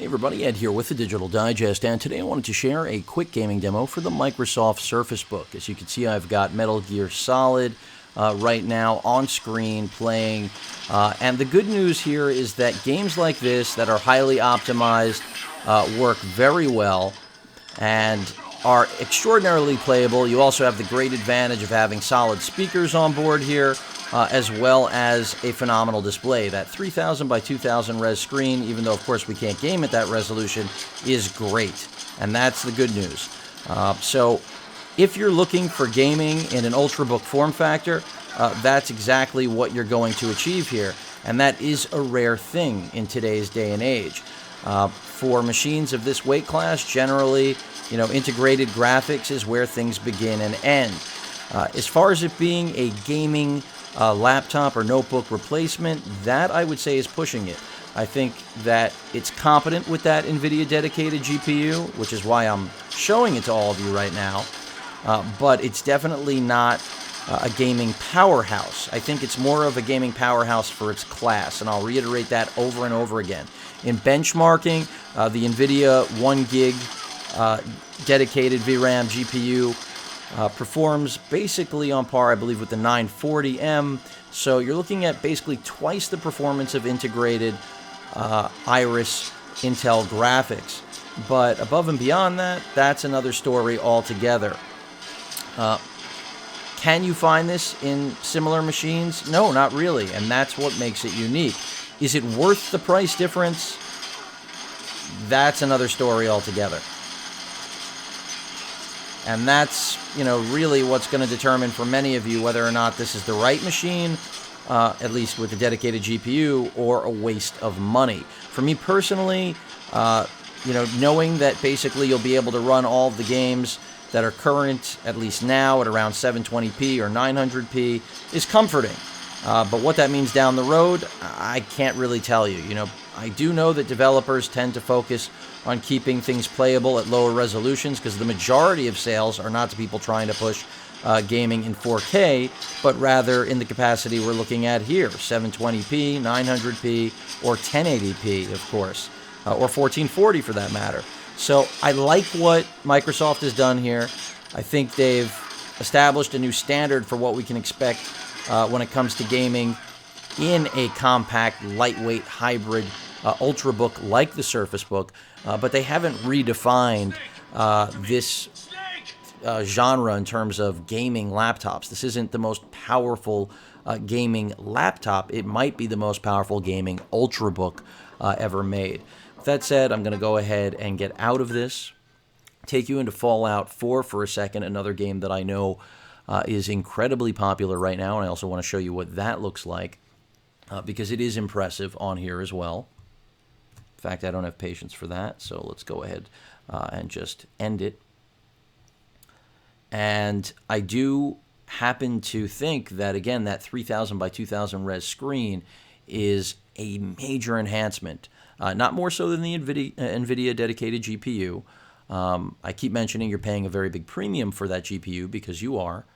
Hey everybody, Ed here with the Digital Digest, and today I wanted to share a quick gaming demo for the Microsoft Surface Book. As you can see, I've got Metal Gear Solid right now on screen playing, and the good news here is that games like this that are highly optimized work very well and are extraordinarily playable. You also have the great advantage of having solid speakers on board here, as well as a phenomenal display. That 3000 by 2000 res screen, even though of course we can't game at that resolution, is great, and that's the good news. So if you're looking for gaming in an Ultrabook form factor, that's exactly what you're going to achieve here, and that is a rare thing in today's day and age. For machines of this weight class, generally, integrated graphics is where things begin and end. As far as it being a gaming laptop or notebook replacement, that I would say is pushing it. I think that it's competent with that NVIDIA dedicated GPU, which is why I'm showing it to all of you right now, but it's definitely not a gaming powerhouse. I think it's more of a gaming powerhouse for its class, and I'll reiterate that over and over again. In benchmarking, the NVIDIA 1 gig dedicated VRAM GPU performs basically on par, I believe, with the 940M. So you're looking at basically twice the performance of integrated Iris Intel graphics. But above and beyond that, that's another story altogether. Can you find this in similar machines? No, not really, and that's what makes it unique. Is it worth the price difference? That's another story altogether. And that's, really what's going to determine for many of you whether or not this is the right machine, at least with a dedicated GPU, or a waste of money. For me personally, knowing that basically you'll be able to run all of the games that are current, at least now, at around 720p or 900p is comforting. But what that means down the road, I can't really tell you. I do know that developers tend to focus on keeping things playable at lower resolutions because the majority of sales are not to people trying to push gaming in 4K, but rather in the capacity we're looking at here, 720p, 900p, or 1080p, of course, or 1440 for that matter. So I like what Microsoft has done here. I think they've established a new standard for what we can expect when it comes to gaming in a compact, lightweight, hybrid Ultrabook like the Surface Book, but they haven't redefined this genre in terms of gaming laptops. This isn't the most powerful gaming laptop. It might be the most powerful gaming Ultrabook ever made. With that said, I'm going to go ahead and get out of this, take you into Fallout 4 for a second, another game that I know is incredibly popular right now, and I also want to show you what that looks like, because it is impressive on here as well. In fact, I don't have patience for that, so let's go ahead and just end it. And I do happen to think that, again, that 3000 by 2000 res screen is a major enhancement, not more so than the NVIDIA dedicated GPU. I keep mentioning you're paying a very big premium for that GPU because you are.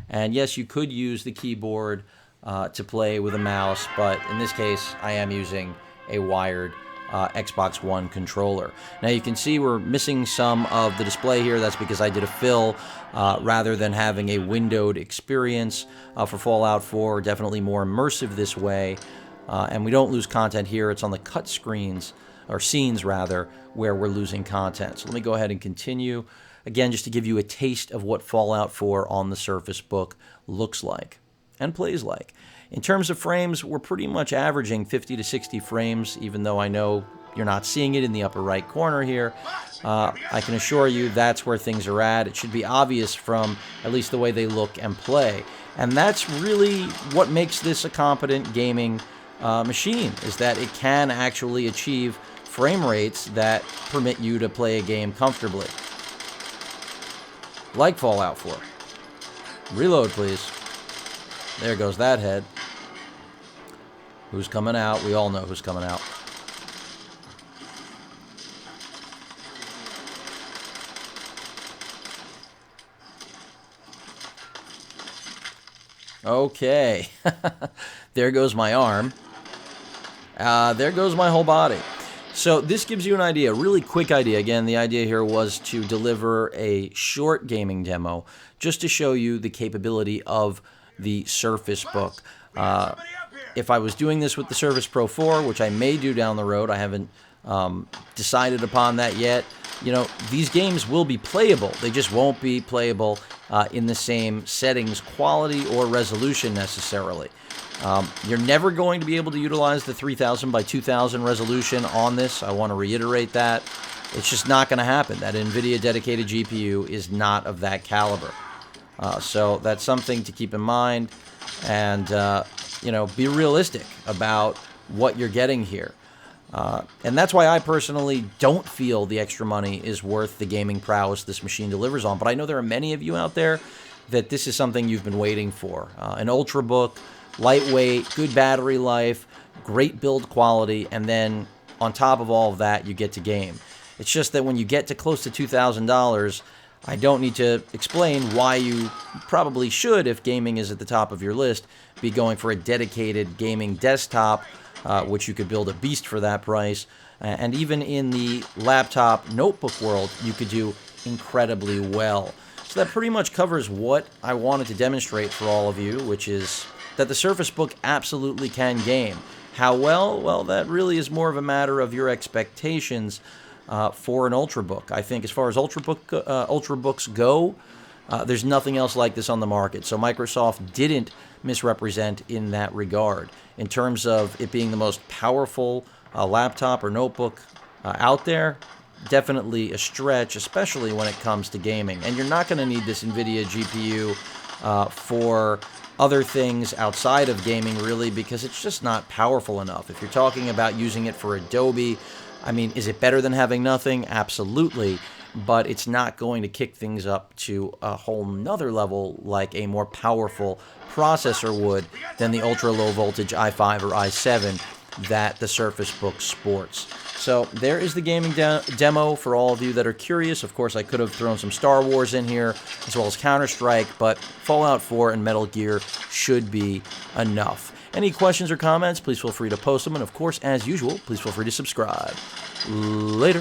And yes, you could use the keyboard to play with a mouse, but in this case, I am using a wired Xbox One controller. Now you can see we're missing some of the display here. That's because I did a fill rather than having a windowed experience for Fallout 4. Definitely more immersive this way. And we don't lose content here. It's on the cut screens, or scenes rather, where we're losing content. So let me go ahead and continue. Again, just to give you a taste of what Fallout 4 on the Surface Book looks like and plays like. In terms of frames, we're pretty much averaging 50 to 60 frames, even though I know you're not seeing it in the upper right corner here. I can assure you that's where things are at. It should be obvious from at least the way they look and play. And that's really what makes this a competent gaming machine, is that it can actually achieve frame rates that permit you to play a game comfortably. Like Fallout 4. Reload, please. There goes that head. Who's coming out? We all know who's coming out. Okay. There goes my arm. There goes my whole body. So this gives you an idea, a really quick idea. Again, the idea here was to deliver a short gaming demo just to show you the capability of the Surface Book. If I was doing this with the Surface Pro 4, which I may do down the road, I haven't decided upon that yet, these games will be playable. They just won't be playable in the same settings, quality, or resolution necessarily. You're never going to be able to utilize the 3000 by 2000 resolution on this. I want to reiterate that. It's just not going to happen. That NVIDIA dedicated GPU is not of that caliber. So that's something to keep in mind, and be realistic about what you're getting here. And that's why I personally don't feel the extra money is worth the gaming prowess this machine delivers on. But I know there are many of you out there that this is something you've been waiting for. An Ultrabook, lightweight, good battery life, great build quality, and then on top of all of that, you get to game. It's just that when you get to close to $2,000, I don't need to explain why you probably should, if gaming is at the top of your list, be going for a dedicated gaming desktop, which you could build a beast for that price. And even in the laptop notebook world, you could do incredibly well. So that pretty much covers what I wanted to demonstrate for all of you, which is that the Surface Book absolutely can game. How well? Well, that really is more of a matter of your expectations for an Ultrabook. I think as far as Ultrabooks go, there's nothing else like this on the market. So Microsoft didn't misrepresent in that regard. In terms of it being the most powerful laptop or notebook out there, definitely a stretch, especially when it comes to gaming. And you're not going to need this NVIDIA GPU for other things outside of gaming, really, because it's just not powerful enough. If you're talking about using it for Adobe, I mean, is it better than having nothing? Absolutely. But it's not going to kick things up to a whole nother level like a more powerful processor would than the ultra-low voltage i5 or i7 that the Surface Book sports. So there is the gaming demo for all of you that are curious. Of course, I could have thrown some Star Wars in here, as well as Counter-Strike, but Fallout 4 and Metal Gear should be enough. Any questions or comments, please feel free to post them. And of course, as usual, please feel free to subscribe. Later.